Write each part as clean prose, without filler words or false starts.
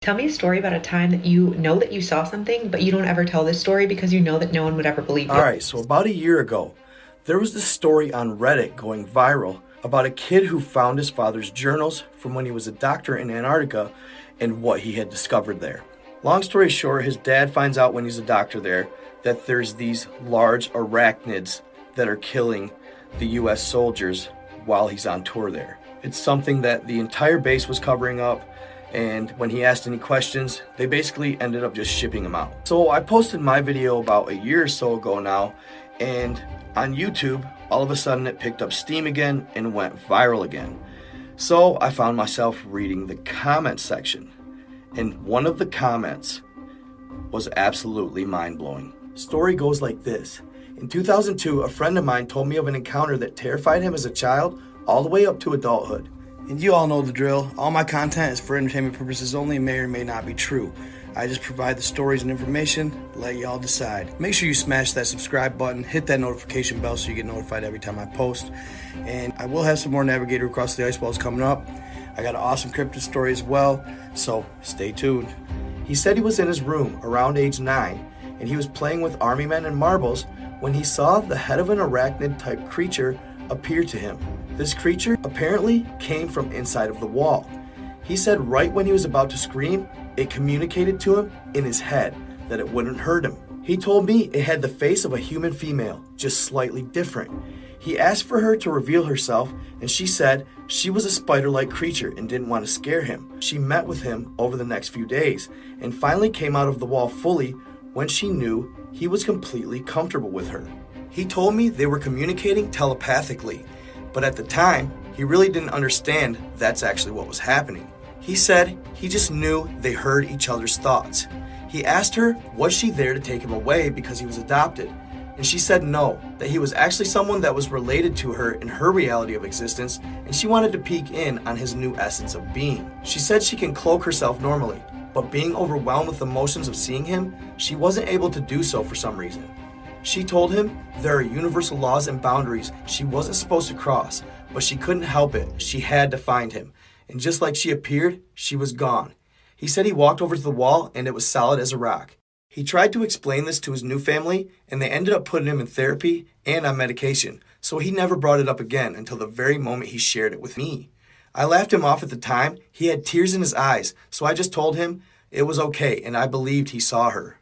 Tell me a story about a time that you know that you saw something, but you don't ever tell this story because you know that no one would ever believe you. Alright, so about a year ago, there was this story on Reddit going viral about a kid who found his father's journals from when he was a doctor in Antarctica and what he had discovered there. Long story short, his dad finds out when he's a doctor there that there's these large arachnids that are killing the US soldiers while he's on tour there. It's something that the entire base was covering up, and when he asked any questions, they basically ended up just shipping him out. So I posted my video about a year or so ago now, and on YouTube, all of a sudden it picked up steam again and went viral again. So I found myself reading the comment section, and one of the comments was absolutely mind-blowing. Story goes like this. In 2002, a friend of mine told me of an encounter that terrified him as a child all the way up to adulthood. And you all know the drill. All my content is for entertainment purposes only and may or may not be true. I just provide the stories and information, let y'all decide. Make sure you smash that subscribe button, hit that notification bell so you get notified every time I post. And I will have some more Navigator Across the Ice Walls coming up. I got an awesome cryptid story as well, so stay tuned. He said he was in his room around age 9, and he was playing with army men and marbles when he saw the head of an arachnid-type creature appear to him. This creature apparently came from inside of the wall. He said right when he was about to scream, it communicated to him in his head that it wouldn't hurt him. He told me it had the face of a human female, just slightly different. He asked for her to reveal herself, and she said she was a spider-like creature and didn't want to scare him. She met with him over the next few days and finally came out of the wall fully when she knew he was completely comfortable with her. He told me they were communicating telepathically, but at the time, he really didn't understand that's actually what was happening. He said he just knew they heard each other's thoughts. He asked her, was she there to take him away because he was adopted? And she said no, that he was actually someone that was related to her in her reality of existence, and she wanted to peek in on his new essence of being. She said she can cloak herself normally, but being overwhelmed with emotions of seeing him, she wasn't able to do so for some reason. She told him there are universal laws and boundaries she wasn't supposed to cross, but she couldn't help it. She had to find him. And just like she appeared, she was gone. He said he walked over to the wall and it was solid as a rock. He tried to explain this to his new family, and they ended up putting him in therapy and on medication, so he never brought it up again until the very moment he shared it with me. I laughed him off at the time. He had tears in his eyes, so I just told him it was okay, and I believed he saw her.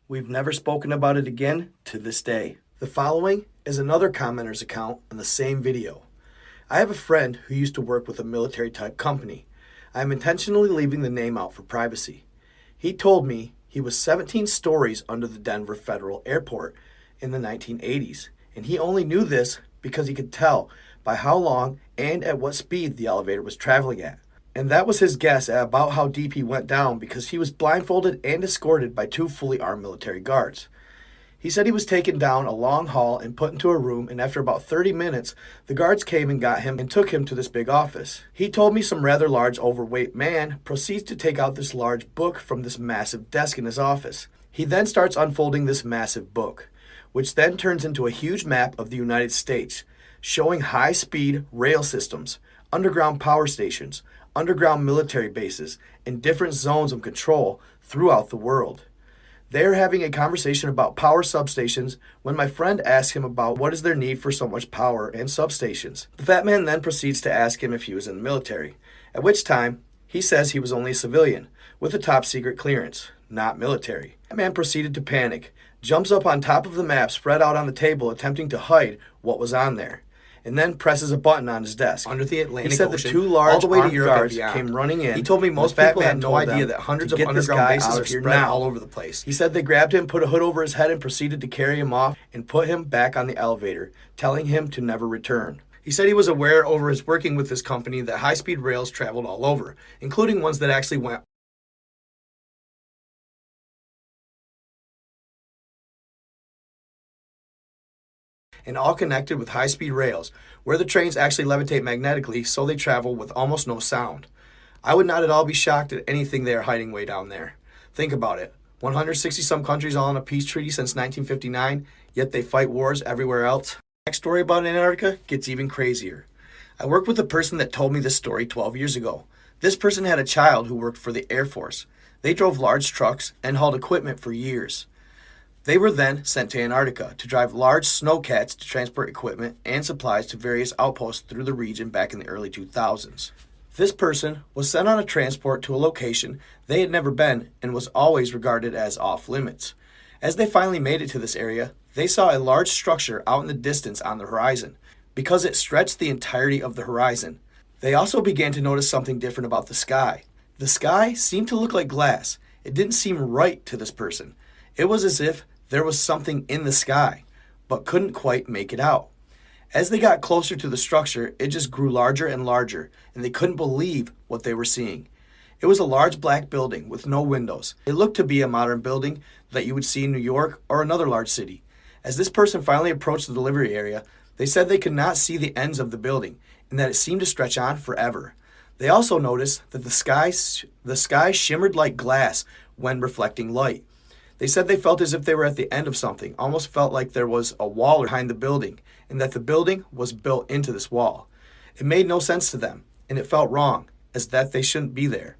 We've never spoken about it again to this day. The following is another commenter's account on the same video. I have a friend who used to work with a military-type company. I am intentionally leaving the name out for privacy. He told me he was 17 stories under the Denver Federal Airport in the 1980s, and he only knew this because he could tell by how long and at what speed the elevator was traveling at. And that was his guess at about how deep he went down because he was blindfolded and escorted by 2 fully armed military guards. He said he was taken down a long hall and put into a room, and after about 30 minutes, the guards came and got him and took him to this big office. He told me some rather large overweight man proceeds to take out this large book from this massive desk in his office. He then starts unfolding this massive book, which then turns into a huge map of the United States, showing high-speed rail systems, underground power stations, underground military bases, and different zones of control throughout the world. They are having a conversation about power substations when my friend asks him about what is their need for so much power and substations. The fat man then proceeds to ask him if he was in the military, at which time he says he was only a civilian with a top secret clearance, not military. The man proceeded to panic, jumps up on top of the map spread out on the table attempting to hide what was on there, and then presses a button on his desk. Under the Atlantic Ocean, he said the 2 large all the way to armed Europe guards and beyond. came running in. He told me most people had no idea that hundreds of underground bases are spread all over the place. He said they grabbed him, put a hood over his head, and proceeded to carry him off and put him back on the elevator, telling him to never return. He said he was aware over his working with this company that high-speed rails traveled all over, including ones that actually went and all connected with high-speed rails, where the trains actually levitate magnetically, so they travel with almost no sound. I would not at all be shocked at anything they are hiding way down there. Think about it. 160-some countries all on a peace treaty since 1959, yet they fight wars everywhere else. Next story about Antarctica gets even crazier. I worked with a person that told me this story 12 years ago. This person had a child who worked for the Air Force. They drove large trucks and hauled equipment for years. They were then sent to Antarctica to drive large snowcats to transport equipment and supplies to various outposts through the region back in the early 2000s. This person was sent on a transport to a location they had never been and was always regarded as off limits. As they finally made it to this area, they saw a large structure out in the distance on the horizon. Because it stretched the entirety of the horizon, they also began to notice something different about the sky. The sky seemed to look like glass. It didn't seem right to this person. It was as if there was something in the sky, but couldn't quite make it out. As they got closer to the structure, it just grew larger and larger, and they couldn't believe what they were seeing. It was a large black building with no windows. It looked to be a modern building that you would see in New York or another large city. As this person finally approached the delivery area, they said they could not see the ends of the building and that it seemed to stretch on forever. They also noticed that the sky shimmered like glass when reflecting light. They said they felt as if they were at the end of something, almost felt like there was a wall behind the building and that the building was built into this wall. It made no sense to them, and it felt wrong, as that they shouldn't be there.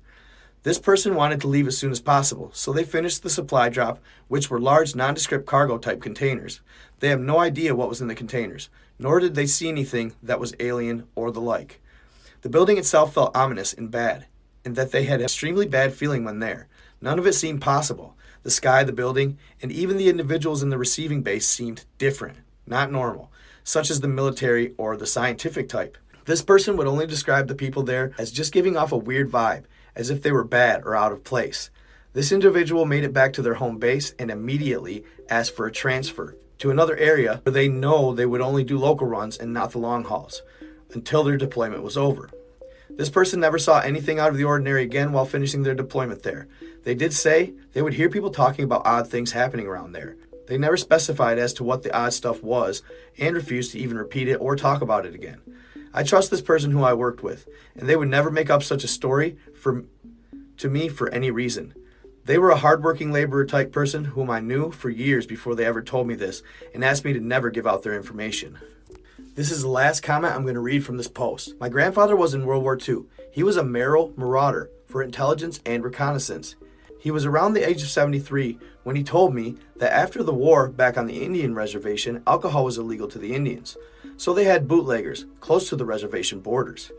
This person wanted to leave as soon as possible, so they finished the supply drop, which were large nondescript cargo type containers. They have no idea what was in the containers, nor did they see anything that was alien or the like. The building itself felt ominous and bad, and that they had an extremely bad feeling when there. None of it seemed possible. The sky, the building, and even the individuals in the receiving base seemed different, not normal, such as the military or the scientific type. This person would only describe the people there as just giving off a weird vibe, as if they were bad or out of place. This individual made it back to their home base and immediately asked for a transfer to another area where they know they would only do local runs and not the long hauls until their deployment was over. This person never saw anything out of the ordinary again while finishing their deployment there. They did say they would hear people talking about odd things happening around there. They never specified as to what the odd stuff was and refused to even repeat it or talk about it again. I trust this person who I worked with, and they would never make up such a story to me for any reason. They were a hardworking laborer type person whom I knew for years before they ever told me this and asked me to never give out their information. This is the last comment I'm going to read from this post. My grandfather was in World War II. He was a Merrill Marauder for intelligence and reconnaissance. He was around the age of 73 when he told me that after the war back on the Indian reservation, alcohol was illegal to the Indians. So they had bootleggers close to the reservation borders.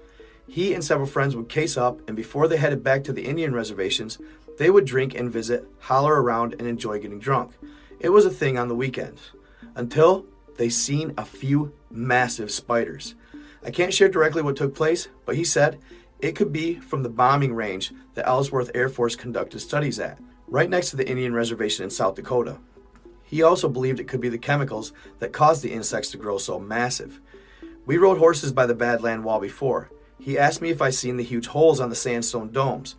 He and several friends would case up, and before they headed back to the Indian reservations, they would drink and visit, holler around, and enjoy getting drunk. It was a thing on the weekends, until they seen a few massive spiders. I can't share directly what took place, but he said it could be from the bombing range that Ellsworth Air Force conducted studies at, right next to the Indian reservation in South Dakota. He also believed it could be the chemicals that caused the insects to grow so massive. We rode horses by the Badland Wall before. He asked me if I seen the huge holes on the sandstone domes.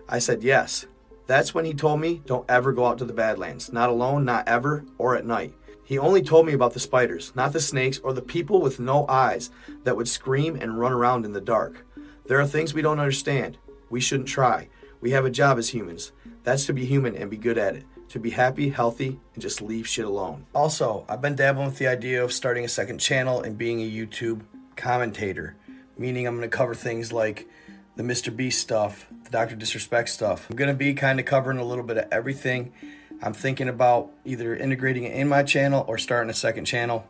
I said yes. That's when he told me don't ever go out to the Badlands, not alone, not ever, or at night. He only told me about the spiders, not the snakes or the people with no eyes that would scream and run around in the dark. There are things we don't understand. We shouldn't try. We have a job as humans. That's to be human and be good at it. To be happy, healthy, and just leave shit alone. Also, I've been dabbling with the idea of starting a second channel and being a YouTube commentator, meaning I'm going to cover things like the Mr. Beast stuff, the Dr. Disrespect stuff. I'm going to be kind of covering a little bit of everything. I'm thinking about either integrating it in my channel or starting a second channel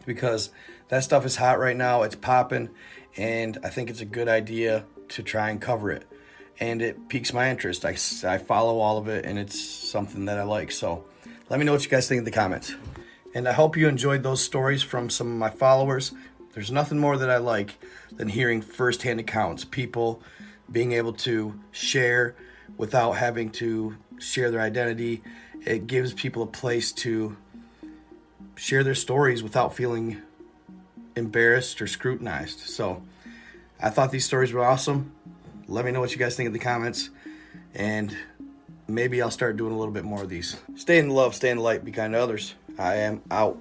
because that stuff is hot right now. It's popping, and I think it's a good idea to try and cover it. And it piques my interest. I follow all of it, and it's something that I like. So let me know what you guys think in the comments. And I hope you enjoyed those stories from some of my followers. There's nothing more that I like than hearing firsthand accounts. People being able to share without having to share their identity. It gives people a place to share their stories without feeling embarrassed or scrutinized. So I thought these stories were awesome. Let me know what you guys think in the comments, and maybe I'll start doing a little bit more of these. Stay in love, stay in the light, be kind to others. I am out.